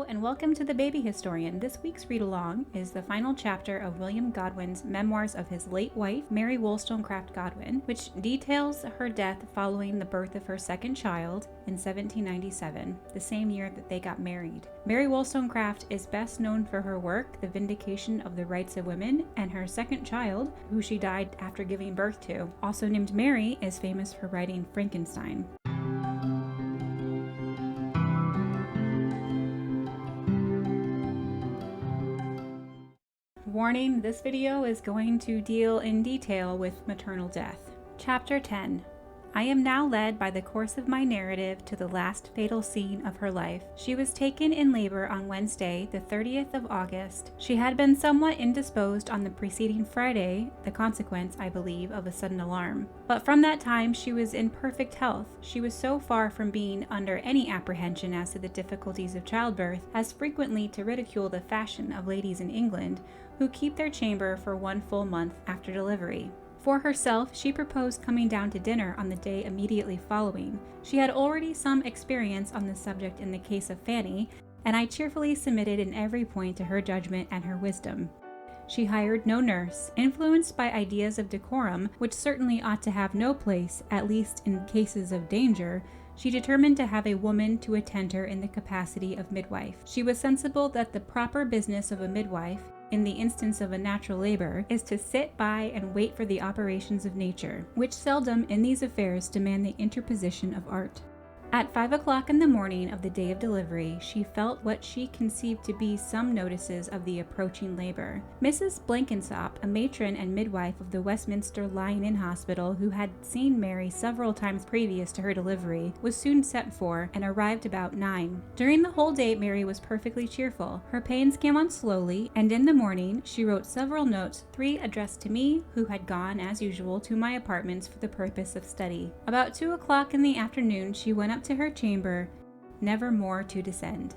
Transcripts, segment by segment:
and welcome to The Baby Historian. This week's read-along is the final chapter of William Godwin's Memoirs of his late wife, Mary Wollstonecraft Godwin, which details her death following the birth of her second child in 1797, the same year that they got married. Mary Wollstonecraft is best known for her work, The Vindication of the Rights of Women, and her second child, who she died after giving birth to, also named Mary, is famous for writing Frankenstein. Warning, this video is going to deal in detail with maternal death. Chapter 10. I am now led by the course of my narrative to the last fatal scene of her life. She was taken in labor on Wednesday, the 30th of August. She had been somewhat indisposed on the preceding Friday, the consequence, I believe, of a sudden alarm. But from that time she was in perfect health. She was so far from being under any apprehension as to the difficulties of childbirth as frequently to ridicule the fashion of ladies in England who keep their chamber for 1 full month after delivery. For herself, she proposed coming down to dinner on the day immediately following. She had already some experience on the subject in the case of Fanny, and I cheerfully submitted in every point to her judgment and her wisdom. She hired no nurse. Influenced by ideas of decorum, which certainly ought to have no place, at least in cases of danger, she determined to have a woman to attend her in the capacity of midwife. She was sensible that the proper business of a midwife, in the instance of a natural labor, is to sit by and wait for the operations of nature, which seldom in these affairs demand the interposition of art. At 5 o'clock in the morning of the day of delivery, she felt what she conceived to be some notices of the approaching labor. Mrs. Blenkinsop, a matron and midwife of the Westminster Lying-in Hospital, who had seen Mary several times previous to her delivery, was soon sent for and arrived about 9. During the whole day Mary was perfectly cheerful. Her pains came on slowly, and in the morning she wrote several notes, 3 addressed to me, who had gone, as usual, to my apartments for the purpose of study. About 2 o'clock in the afternoon she went up to her chamber, never more to descend.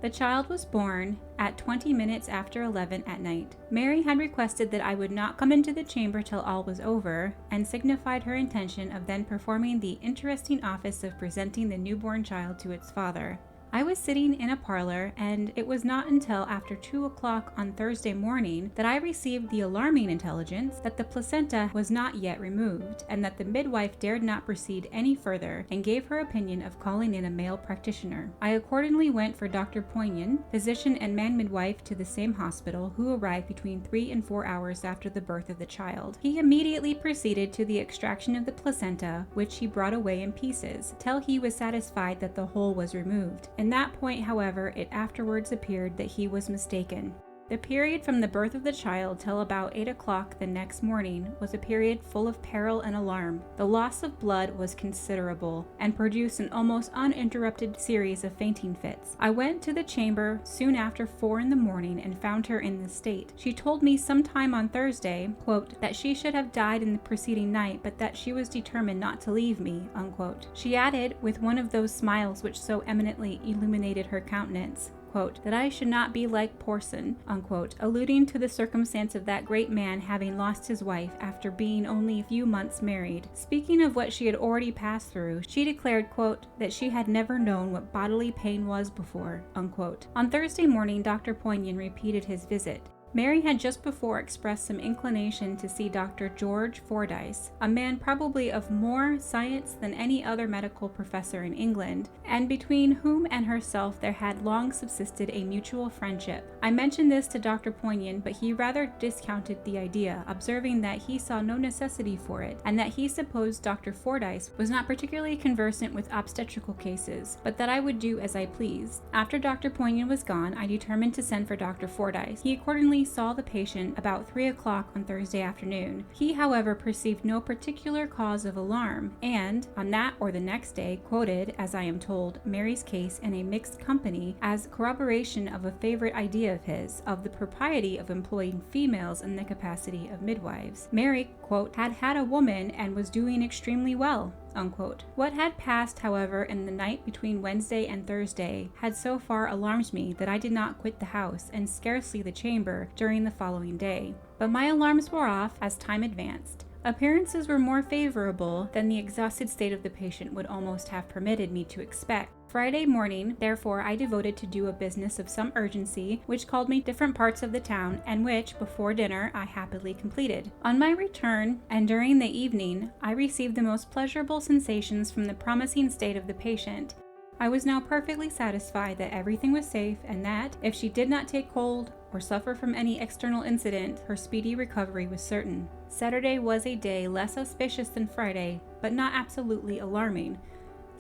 The child was born at 20 minutes after 11 at night. Mary had requested that I would not come into the chamber till all was over, and signified her intention of then performing the interesting office of presenting the newborn child to its father. I was sitting in a parlor, and it was not until after 2 o'clock on Thursday morning that I received the alarming intelligence that the placenta was not yet removed, and that the midwife dared not proceed any further, and gave her opinion of calling in a male practitioner. I accordingly went for Dr. Poignan, physician and man midwife to the same hospital, who arrived between 3 and 4 hours after the birth of the child. He immediately proceeded to the extraction of the placenta, which he brought away in pieces, till he was satisfied that the whole was removed. In that point, however, it afterwards appeared that he was mistaken. The period from the birth of the child till about 8 o'clock the next morning was a period full of peril and alarm. The loss of blood was considerable, and produced an almost uninterrupted series of fainting fits. I went to the chamber soon after 4 in the morning and found her in this state. She told me sometime on Thursday, quote, that she should have died in the preceding night, but that she was determined not to leave me, unquote. She added, with one of those smiles which so eminently illuminated her countenance, quote, that I should not be like Porson, unquote, alluding to the circumstance of that great man having lost his wife after being only a few months married. Speaking of what she had already passed through, she declared, quote, that she had never known what bodily pain was before, unquote. On Thursday morning, Dr. Poignan repeated his visit. Mary had just before expressed some inclination to see Dr. George Fordyce, a man probably of more science than any other medical professor in England, and between whom and herself there had long subsisted a mutual friendship. I mentioned this to Dr. Poignan, but he rather discounted the idea, observing that he saw no necessity for it, and that he supposed Dr. Fordyce was not particularly conversant with obstetrical cases, but that I would do as I pleased. After Dr. Poignan was gone, I determined to send for Dr. Fordyce. He accordingly saw the patient about 3 o'clock on Thursday afternoon. He, however, perceived no particular cause of alarm, and, on that or the next day, quoted, as I am told, Mary's case in a mixed company as corroboration of a favorite idea of his, of the propriety of employing females in the capacity of midwives. Mary, quote, had had a woman and was doing extremely well, unquote. What had passed, however, in the night between Wednesday and Thursday had so far alarmed me that I did not quit the house, and scarcely the chamber, during the following day. But my alarms wore off as time advanced. Appearances were more favorable than the exhausted state of the patient would almost have permitted me to expect. Friday morning, therefore, I devoted to do a business of some urgency, which called me different parts of the town, and which, before dinner, I happily completed. On my return, and during the evening, I received the most pleasurable sensations from the promising state of the patient. I was now perfectly satisfied that everything was safe, and that, if she did not take cold or suffer from any external incident, her speedy recovery was certain. Saturday was a day less auspicious than Friday, but not absolutely alarming.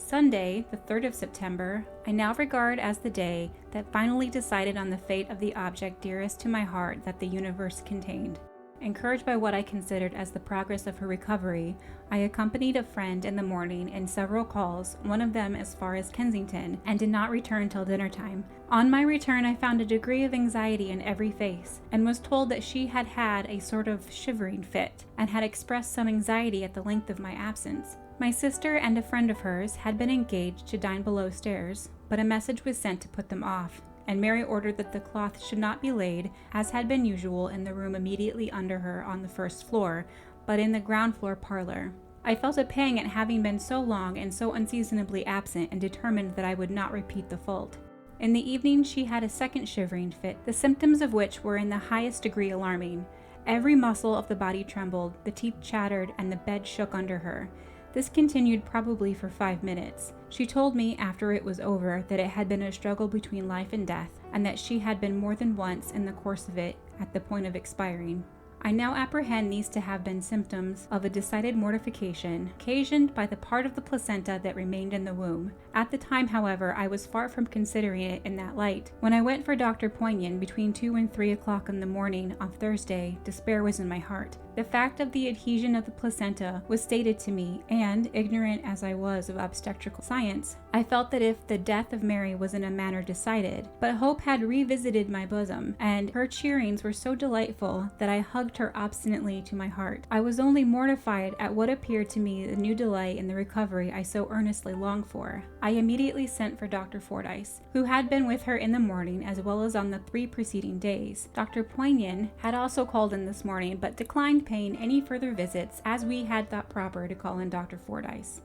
Sunday, the 3rd of September, I now regard as the day that finally decided on the fate of the object dearest to my heart that the universe contained. Encouraged by what I considered as the progress of her recovery, I accompanied a friend in the morning in several calls, one of them as far as Kensington, and did not return till dinner time. On my return, I found a degree of anxiety in every face, and was told that she had had a sort of shivering fit, and had expressed some anxiety at the length of my absence. My sister and a friend of hers had been engaged to dine below stairs, but a message was sent to put them off, and Mary ordered that the cloth should not be laid, as had been usual, in the room immediately under her on the first floor, but in the ground floor parlor. I felt a pang at having been so long and so unseasonably absent, and determined that I would not repeat the fault. In the evening she had a second shivering fit, the symptoms of which were in the highest degree alarming. Every muscle of the body trembled, the teeth chattered, and the bed shook under her. This continued probably for 5 minutes. She told me after it was over that it had been a struggle between life and death, and that she had been more than once in the course of it at the point of expiring. I now apprehend these to have been symptoms of a decided mortification, occasioned by the part of the placenta that remained in the womb. At the time, however, I was far from considering it in that light. When I went for Dr. Poignan between 2 and 3 o'clock in the morning of Thursday, despair was in my heart. The fact of the adhesion of the placenta was stated to me, and, ignorant as I was of obstetrical science, I felt that if the death of Mary was in a manner decided, but hope had revisited my bosom, and her cheerings were so delightful that I hugged her obstinately to my heart. I was only mortified at what appeared to me the new delay in the recovery I so earnestly longed for. I immediately sent for Dr. Fordyce, who had been with her in the morning as well as on the 3 preceding days. Dr. Poignan had also called in this morning, but declined paying any further visits, as we had thought proper to call in Dr. Fordyce.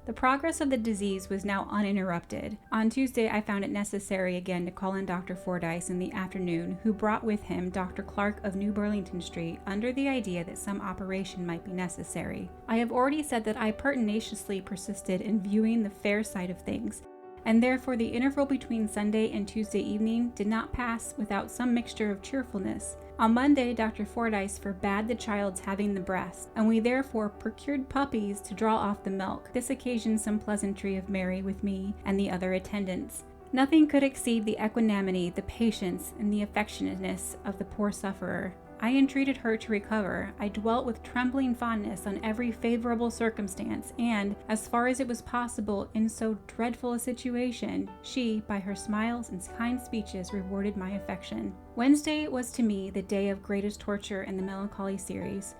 The progress of the disease was now uninterrupted. On Tuesday, I found it necessary again to call in Dr. Fordyce in the afternoon, who brought with him Dr. Clarke of New Burlington Street, under the idea that some operation might be necessary. I have already said that I pertinaciously persisted in viewing the fair side of things, and therefore the interval between Sunday and Tuesday evening did not pass without some mixture of cheerfulness. On Monday, Dr. Fordyce forbade the child's having the breast, and we therefore procured puppies to draw off the milk. This occasioned some pleasantry of Mary with me and the other attendants. Nothing could exceed the equanimity, the patience, and the affectionateness of the poor sufferer. I entreated her to recover. I dwelt with trembling fondness on every favorable circumstance, and, as far as it was possible in so dreadful a situation, she, by her smiles and kind speeches, rewarded my affection. Wednesday was to me the day of greatest torture in the melancholy series.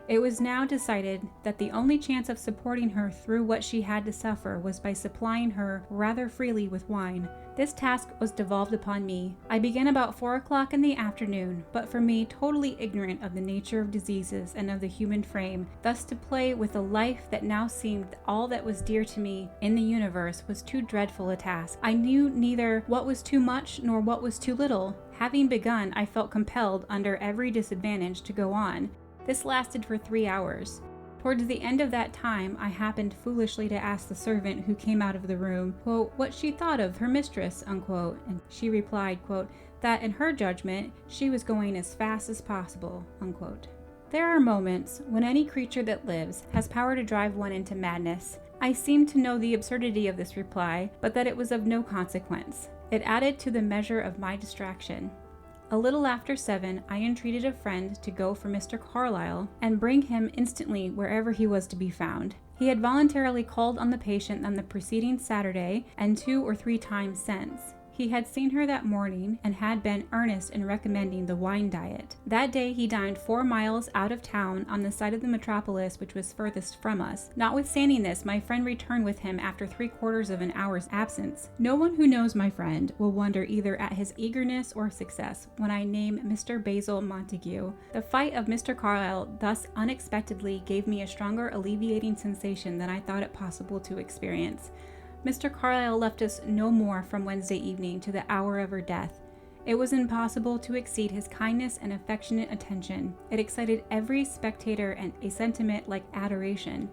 It was now decided that the only chance of supporting her through what she had to suffer was by supplying her rather freely with wine. This task was devolved upon me. I began about 4 o'clock in the afternoon, but for me, totally ignorant of the nature of diseases and of the human frame, thus to play with a life that now seemed all that was dear to me in the universe was too dreadful a task. I knew neither what was too much nor what was too little. Having begun, I felt compelled, under every disadvantage, to go on. This lasted for 3 hours. Towards the end of that time, I happened foolishly to ask the servant who came out of the room, quote, what she thought of her mistress, unquote, and she replied, quote, that in her judgment, she was going as fast as possible, unquote. There are moments when any creature that lives has power to drive one into madness. I seemed to know the absurdity of this reply, but that it was of no consequence. It added to the measure of my distraction. A little after 7, I entreated a friend to go for Mr. Carlisle and bring him instantly wherever he was to be found. He had voluntarily called on the patient on the preceding Saturday and 2 or 3 times since. He had seen her that morning and had been earnest in recommending the wine diet. That day he dined 4 miles out of town on the side of the metropolis which was furthest from us. Notwithstanding this, my friend returned with him after 3/4 of an hour's absence. No one who knows my friend will wonder either at his eagerness or success when I name Mr. Basil Montague. The fight of Mr. Carlisle thus unexpectedly gave me a stronger alleviating sensation than I thought it possible to experience. Mr. Carlisle left us no more from Wednesday evening to the hour of her death. It was impossible to exceed his kindness and affectionate attention. It excited every spectator and a sentiment like adoration.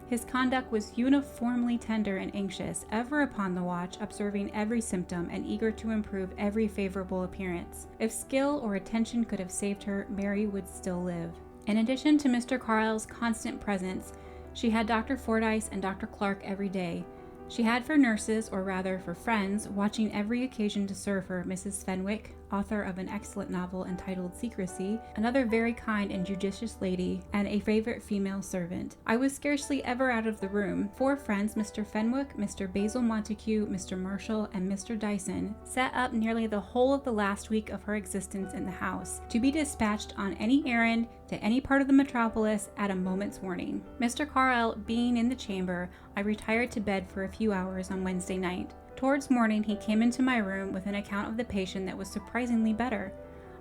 His conduct was uniformly tender and anxious, ever upon the watch, observing every symptom, and eager to improve every favorable appearance. If skill or attention could have saved her, Mary would still live. In addition to Mr. Carlisle's constant presence, she had Dr. Fordyce and Dr. Clarke every day. She had for nurses, or rather for friends, watching every occasion to serve her, Mrs. Fenwick, author of an excellent novel entitled Secrecy, another very kind and judicious lady, and a favorite female servant. I was scarcely ever out of the room. 4 friends, Mr. Fenwick, Mr. Basil Montague, Mr. Marshall, and Mr. Dyson, sat up nearly the whole of the last week of her existence in the house, to be dispatched on any errand to any part of the metropolis at a moment's warning. Mr. Carlisle being in the chamber, I retired to bed for a few hours on Wednesday night. Towards morning, he came into my room with an account of the patient that was surprisingly better.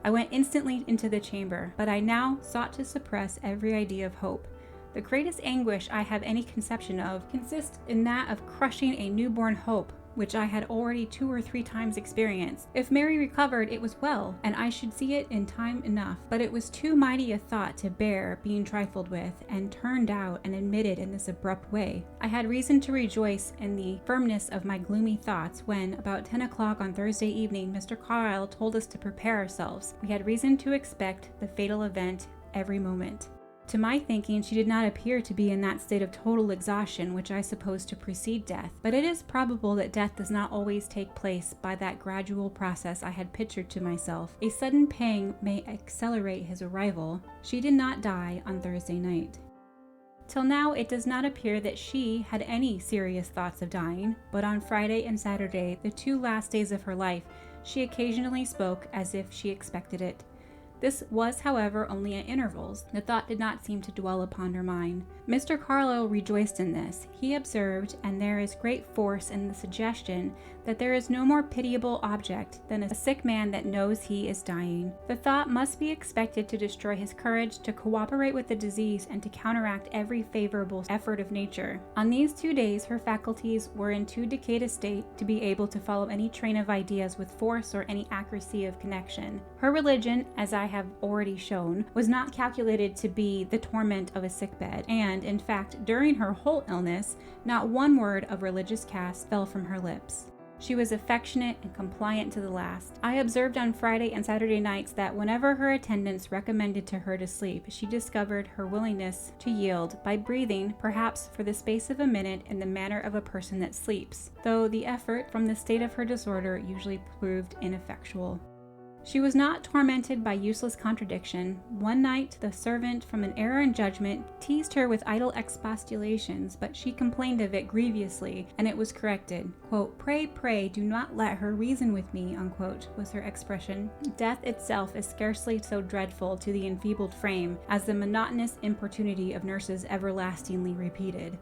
I went instantly into the chamber, but I now sought to suppress every idea of hope. The greatest anguish I have any conception of consists in that of crushing a newborn hope, which I had already 2 or 3 times experienced. If Mary recovered, it was well, and I should see it in time enough. But it was too mighty a thought to bear being trifled with, and turned out and admitted in this abrupt way. I had reason to rejoice in the firmness of my gloomy thoughts when, about 10 o'clock on Thursday evening, Mr. Carlisle told us to prepare ourselves. We had reason to expect the fatal event every moment. To my thinking, she did not appear to be in that state of total exhaustion which I suppose to precede death, but it is probable that death does not always take place by that gradual process I had pictured to myself. A sudden pang may accelerate his arrival. She did not die on Thursday night. Till now, it does not appear that she had any serious thoughts of dying, but on Friday and Saturday, the 2 last days of her life, she occasionally spoke as if she expected it. This was, however, only at intervals. The thought did not seem to dwell upon her mind. Mr. Carlisle rejoiced in this. He observed, and there is great force in the suggestion, that there is no more pitiable object than a sick man that knows he is dying. The thought must be expected to destroy his courage to cooperate with the disease and to counteract every favorable effort of nature. On these 2 days, her faculties were in too decayed a state to be able to follow any train of ideas with force or any accuracy of connection. Her religion, as I have already shown, was not calculated to be the torment of a sickbed, and, in fact, during her whole illness, not one word of religious cast fell from her lips. She was affectionate and compliant to the last. I observed on Friday and Saturday nights that whenever her attendants recommended to her to sleep, she discovered her willingness to yield by breathing, perhaps for the space of a minute, in the manner of a person that sleeps, though the effort, from the state of her disorder, usually proved ineffectual. She was not tormented by useless contradiction. One night, the servant, from an error in judgment, teased her with idle expostulations, but she complained of it grievously, and it was corrected. Quote, pray, do not let her reason with me, unquote, was her expression. Death itself is scarcely so dreadful to the enfeebled frame as the monotonous importunity of nurses everlastingly repeated.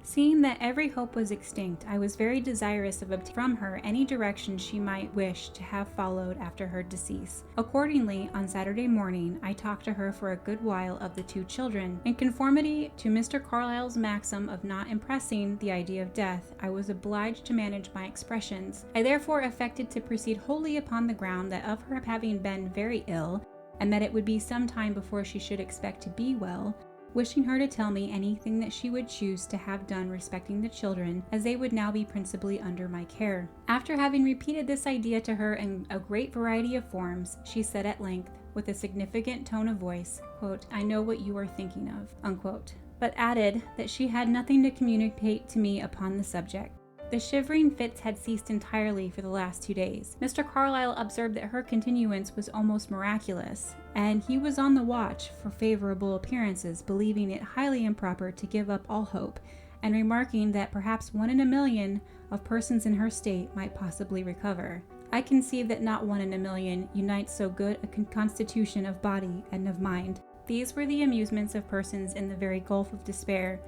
Seeing that every hope was extinct, I was very desirous of obtaining from her any direction she might wish to have followed after her decease. Accordingly, on Saturday morning, I talked to her for a good while of the 2 children. In conformity to Mr. Carlisle's maxim of not impressing the idea of death, I was obliged to manage my expressions. I therefore affected to proceed wholly upon the ground that of her having been very ill, and that it would be some time before she should expect to be well, wishing her to tell me anything that she would choose to have done respecting the children, as they would now be principally under my care. After having repeated this idea to her in a great variety of forms, she said at length, with a significant tone of voice, quote, I know what you are thinking of, unquote, but added that she had nothing to communicate to me upon the subject. The shivering fits had ceased entirely for the last 2 days. Mr. Carlisle observed that her continuance was almost miraculous, and he was on the watch for favorable appearances, believing it highly improper to give up all hope, and remarking that perhaps 1 in a million of persons in her state might possibly recover. I conceive that not 1 in a million unites so good a constitution of body and of mind. These were the amusements of persons in the very gulf of despair.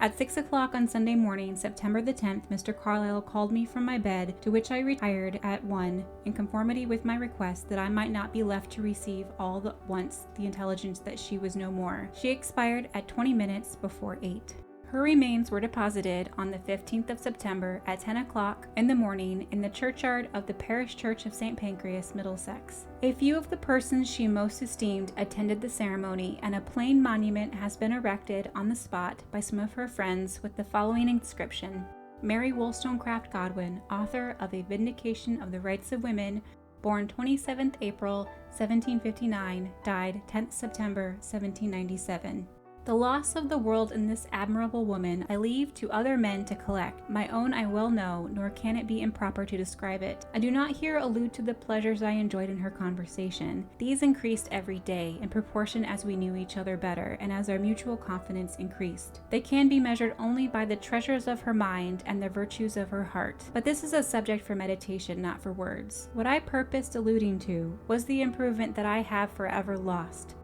At 6 o'clock on Sunday morning, September the 10th, Mr. Carlisle called me from my bed, to which I retired at 1, in conformity with my request that I might not be left to receive all at once the intelligence that she was no more. She expired at 20 minutes before 8. Her remains were deposited on the 15th of September at 10 o'clock in the morning in the churchyard of the Parish Church of St. Pancras, Middlesex. A few of the persons she most esteemed attended the ceremony, and a plain monument has been erected on the spot by some of her friends with the following inscription: Mary Wollstonecraft Godwin, author of A Vindication of the Rights of Women, born 27th April 1759, died 10th September 1797. The loss of the world in this admirable woman I leave to other men to collect. My own I well know, nor can it be improper to describe it. I do not here allude to the pleasures I enjoyed in her conversation. These increased every day, in proportion as we knew each other better, and as our mutual confidence increased. They can be measured only by the treasures of her mind and the virtues of her heart. But this is a subject for meditation, not for words. What I purposed alluding to was the improvement that I have forever lost.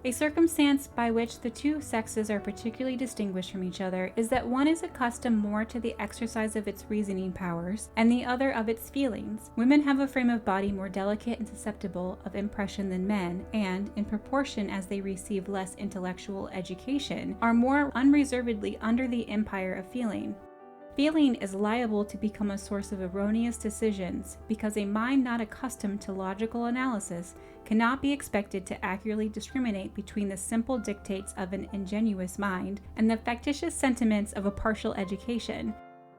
A circumstance by which the two sexes are particularly distinguished from each other is that one is accustomed more to the exercise of its reasoning powers, and the other of its feelings. Women have a frame of body more delicate and susceptible of impression than men, and, in proportion as they receive less intellectual education, are more unreservedly under the empire of feeling. Feeling is liable to become a source of erroneous decisions, because a mind not accustomed to logical analysis cannot be expected to accurately discriminate between the simple dictates of an ingenuous mind and the factitious sentiments of a partial education.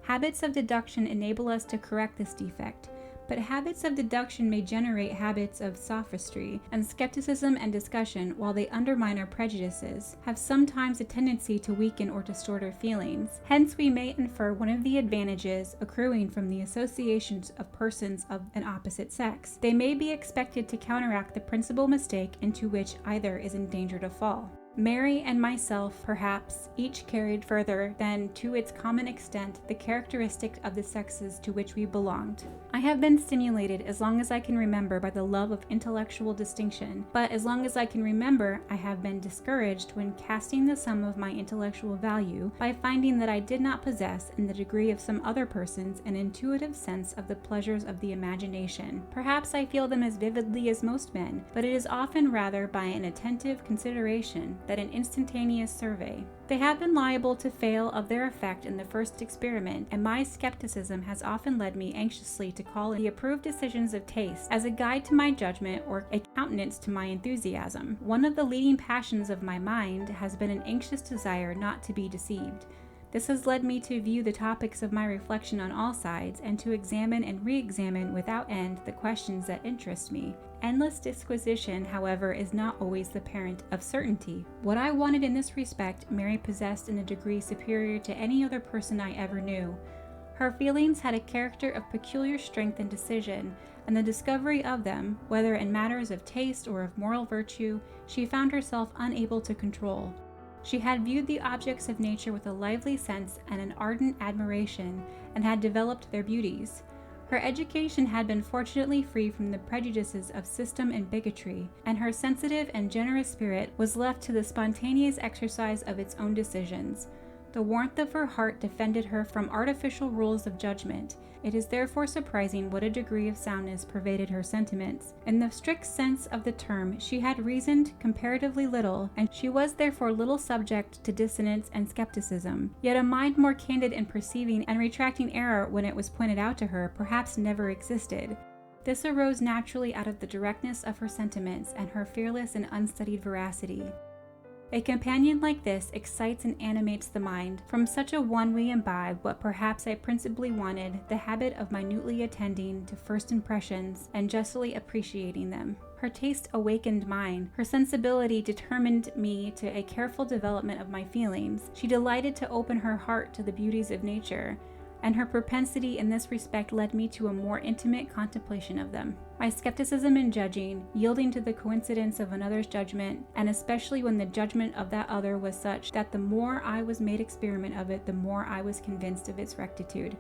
Habits of deduction enable us to correct this defect, but habits of deduction may generate habits of sophistry, and skepticism and discussion, while they undermine our prejudices, have sometimes a tendency to weaken or distort our feelings. Hence we may infer one of the advantages accruing from the associations of persons of an opposite sex. They may be expected to counteract the principal mistake into which either is in danger to fall. Mary and myself, perhaps, each carried further than to its common extent the characteristic of the sexes to which we belonged. I have been stimulated as long as I can remember by the love of intellectual distinction, but as long as I can remember, I have been discouraged when casting the sum of my intellectual value by finding that I did not possess, in the degree of some other persons, an intuitive sense of the pleasures of the imagination. Perhaps I feel them as vividly as most men, but it is often rather by an attentive consideration than an instantaneous survey. They have been liable to fail of their effect in the first experiment, and my skepticism has often led me anxiously to call in the approved decisions of taste as a guide to my judgment or a countenance to my enthusiasm. One of the leading passions of my mind has been an anxious desire not to be deceived. This has led me to view the topics of my reflection on all sides, and to examine and re-examine without end the questions that interest me. Endless disquisition, however, is not always the parent of certainty. What I wanted in this respect, Mary possessed in a degree superior to any other person I ever knew. Her feelings had a character of peculiar strength and decision, and the discovery of them, whether in matters of taste or of moral virtue, she found herself unable to control. She had viewed the objects of nature with a lively sense and an ardent admiration, and had developed their beauties. Her education had been fortunately free from the prejudices of system and bigotry, and her sensitive and generous spirit was left to the spontaneous exercise of its own decisions. The warmth of her heart defended her from artificial rules of judgment. It is therefore surprising what a degree of soundness pervaded her sentiments. In the strict sense of the term, she had reasoned comparatively little, and she was therefore little subject to dissonance and skepticism. Yet a mind more candid in perceiving and retracting error when it was pointed out to her perhaps never existed. This arose naturally out of the directness of her sentiments and her fearless and unstudied veracity. A companion like this excites and animates the mind. From such a one we imbibe what perhaps I principally wanted, the habit of minutely attending to first impressions and justly appreciating them. Her taste awakened mine. Her sensibility determined me to a careful development of my feelings. She delighted to open her heart to the beauties of nature, and her propensity in this respect led me to a more intimate contemplation of them. My skepticism in judging, yielding to the coincidence of another's judgment, and especially when the judgment of that other was such that the more I was made experiment of it, the more I was convinced of its rectitude.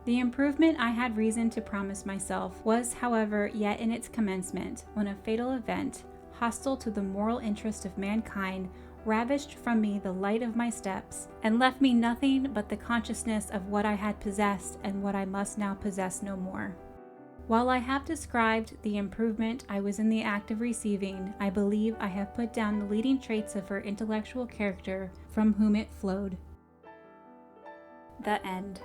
The improvement I had reason to promise myself was, however, yet in its commencement, when a fatal event, hostile to the moral interest of mankind, ravished from me the light of my steps, and left me nothing but the consciousness of what I had possessed and what I must now possess no more. While I have described the improvement I was in the act of receiving, I believe I have put down the leading traits of her intellectual character from whom it flowed. The End.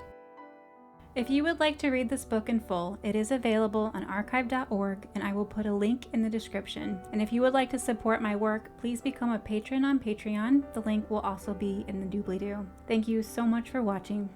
If you would like to read this book in full, it is available on archive.org, and I will put a link in the description. And if you would like to support my work, please become a patron on Patreon. The link will also be in the doobly-doo. Thank you so much for watching.